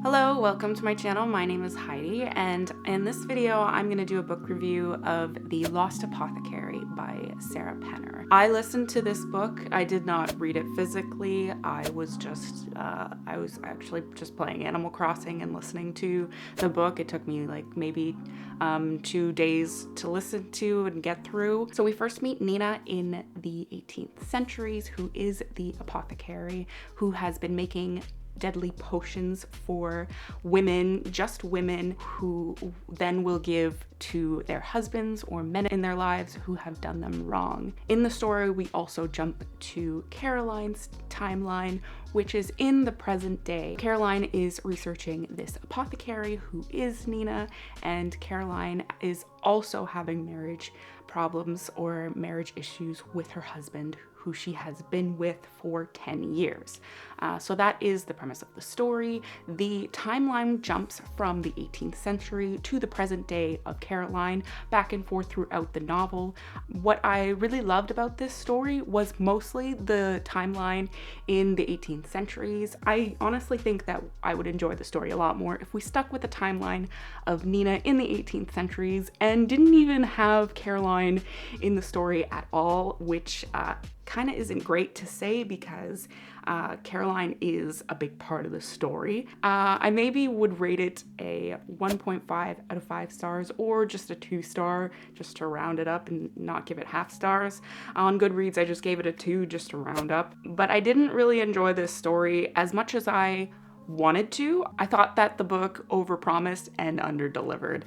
Hello, welcome to my channel. My name is Heidi, and in this video I'm going to do a book review of The Lost Apothecary by Sarah Penner. I listened to this book. I did not read it physically. I was actually just playing Animal Crossing and listening to the book. It took me like maybe 2 days to listen to and get through. So we first meet Nina in the 18th centuries, who is the apothecary who has been making deadly potions for women, just women, who then will give to their husbands or men in their lives who have done them wrong. In the story, we also jump to Caroline's timeline, which is in the present day. Caroline is researching this apothecary who is Nina, and Caroline is also having marriage problems or marriage issues with her husband, who she has been with for 10 years. So that is the premise of the story. The timeline jumps from the 18th century to the present day of Caroline, back and forth throughout the novel. What I really loved about this story was mostly the timeline in the 18th centuries. I honestly think that I would enjoy the story a lot more if we stuck with the timeline of Nina in the 18th centuries and didn't even have Caroline in the story at all, which kind of isn't great to say because Caroline is a big part of the story. I maybe would rate it a 1.5 out of 5 stars or just a 2-star, just to round it up and not give it half stars. On Goodreads, I just gave it a 2 just to round up. But I didn't really enjoy this story as much as I wanted to. I thought that the book overpromised and underdelivered.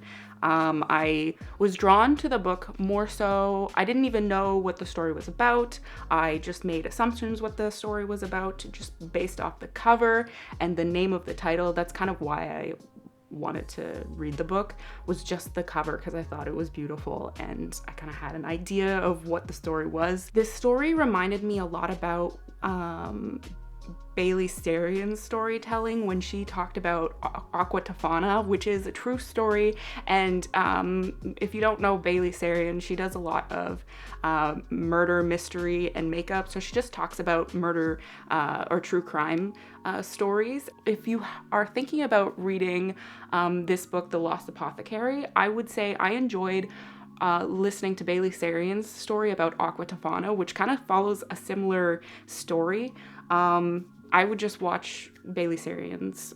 I was drawn to the book more so. I didn't even know what the story was about. I just made assumptions what the story was about just based off the cover and the name of the title. That's kind of why I wanted to read the book, was just the cover, because I thought it was beautiful and I kind of had an idea of what the story was. This story reminded me a lot about Bailey Sarian's storytelling when she talked about Aqua Tofana, which is a true story. And if you don't know Bailey Sarian, she does a lot of murder, mystery, and makeup. So she just talks about murder or true crime stories. If you are thinking about reading this book, The Lost Apothecary, I would say I enjoyed listening to Bailey Sarian's story about Aqua Tofana, which kind of follows a similar story. I would just watch Bailey Sarian's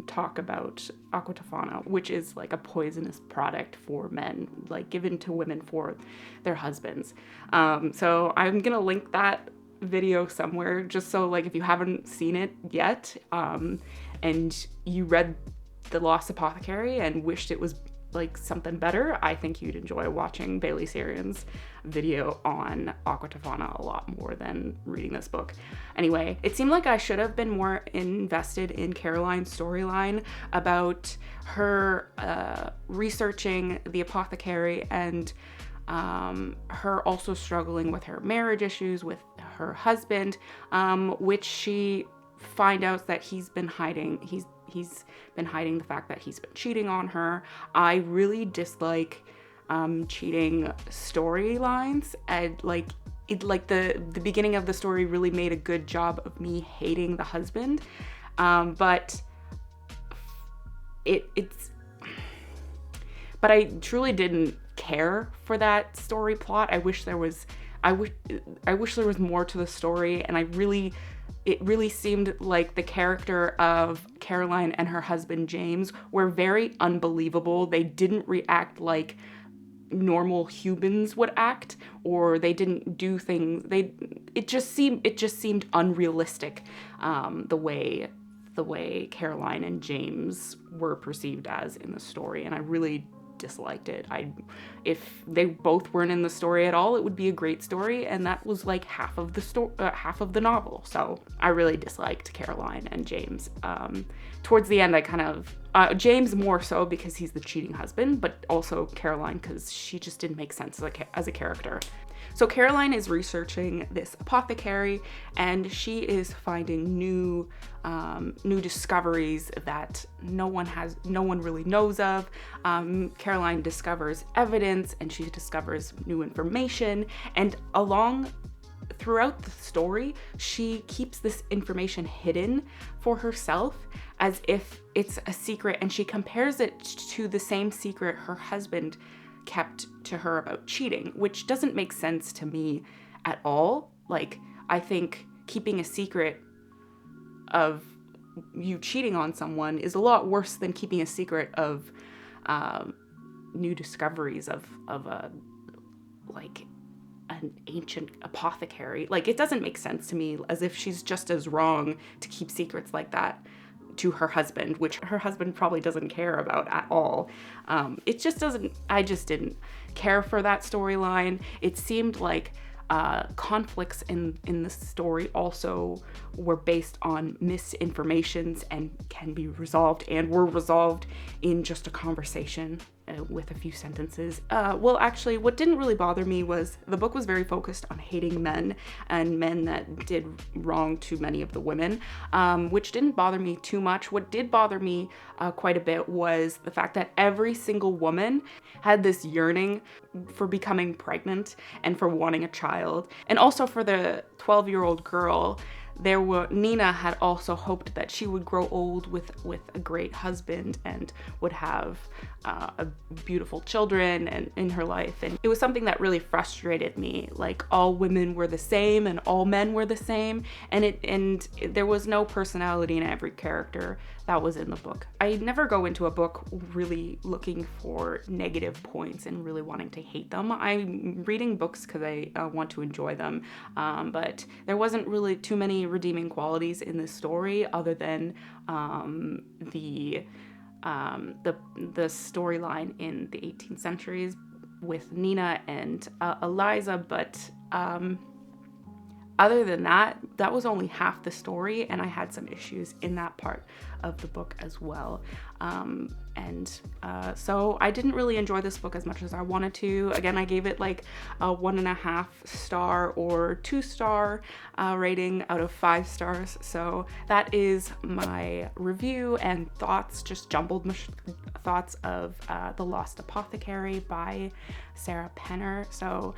talk about Aqua Tofana, which is like a poisonous product for men, like given to women for their husbands. So I'm gonna link that video somewhere, just so like if you haven't seen it yet and you read The Lost Apothecary and wished it was like something better, I think you'd enjoy watching Bailey Sarian's video on Aqua Tofana a lot more than reading this book. Anyway, it seemed like I should have been more invested in Caroline's storyline about her researching the apothecary and her also struggling with her marriage issues with her husband, which she finds out that he's been hiding. He's been hiding the fact that he's been cheating on her. I really dislike cheating storylines, and the beginning of the story really made a good job of me hating the husband, but I truly didn't care for that story plot. I wish there was more to the story, and it really seemed like the character of Caroline and her husband James were very unbelievable. They didn't react like normal humans would act, or they didn't do things. It just seemed unrealistic, the way Caroline and James were perceived as in the story, and I really disliked it. If they both weren't in the story at all, it would be a great story, and that was like half of the novel. So I really disliked Caroline and James. Towards the end, I kind of James more so because he's the cheating husband, but also Caroline because she just didn't make sense as a character. So Caroline is researching this apothecary, and she is finding new discoveries that no one really knows of. Caroline discovers evidence, and she discovers new information, and throughout the story, she keeps this information hidden for herself, as if it's a secret, and she compares it to the same secret her husband kept to her about cheating, which doesn't make sense to me at all. Like, I think keeping a secret of you cheating on someone is a lot worse than keeping a secret of new discoveries of a, like, an ancient apothecary. Like, it doesn't make sense to me, as if she's just as wrong to keep secrets like that to her husband, which her husband probably doesn't care about at all. It just doesn't, I just didn't care for that storyline. It seemed like conflicts in the story also were based on misinformations and can be resolved, and were resolved in just a conversation with a few sentences. Well, actually, what didn't really bother me was the book was very focused on hating men and men that did wrong to many of the women, which didn't bother me too much. What did bother me quite a bit was the fact that every single woman had this yearning for becoming pregnant and for wanting a child. And also for the 12-year-old girl, Nina had also hoped that she would grow old with a great husband and would have a beautiful children and in her life. And it was something that really frustrated me. Like, all women were the same and all men were the same, and there was no personality in every character that was in the book. I never go into a book really looking for negative points and really wanting to hate them. I'm reading books because I want to enjoy them, but there wasn't really too many redeeming qualities in this story other than the storyline in the 18th centuries with Nina and Eliza, but other than that, that was only half the story, and I had some issues in that part of the book as well. So I didn't really enjoy this book as much as I wanted to. Again, I gave it like a 1.5 star or 2-star rating out of 5 stars. So that is my review and thoughts, just jumbled thoughts of The Lost Apothecary by Sarah Penner. So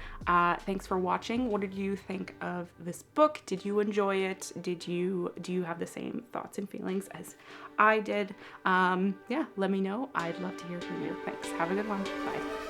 thanks for watching. What did you think of this book? Did you enjoy it? Do you have the same thoughts and feelings as I did? Yeah, let me know. I'd love to hear from you. Thanks. Have a good one. Bye.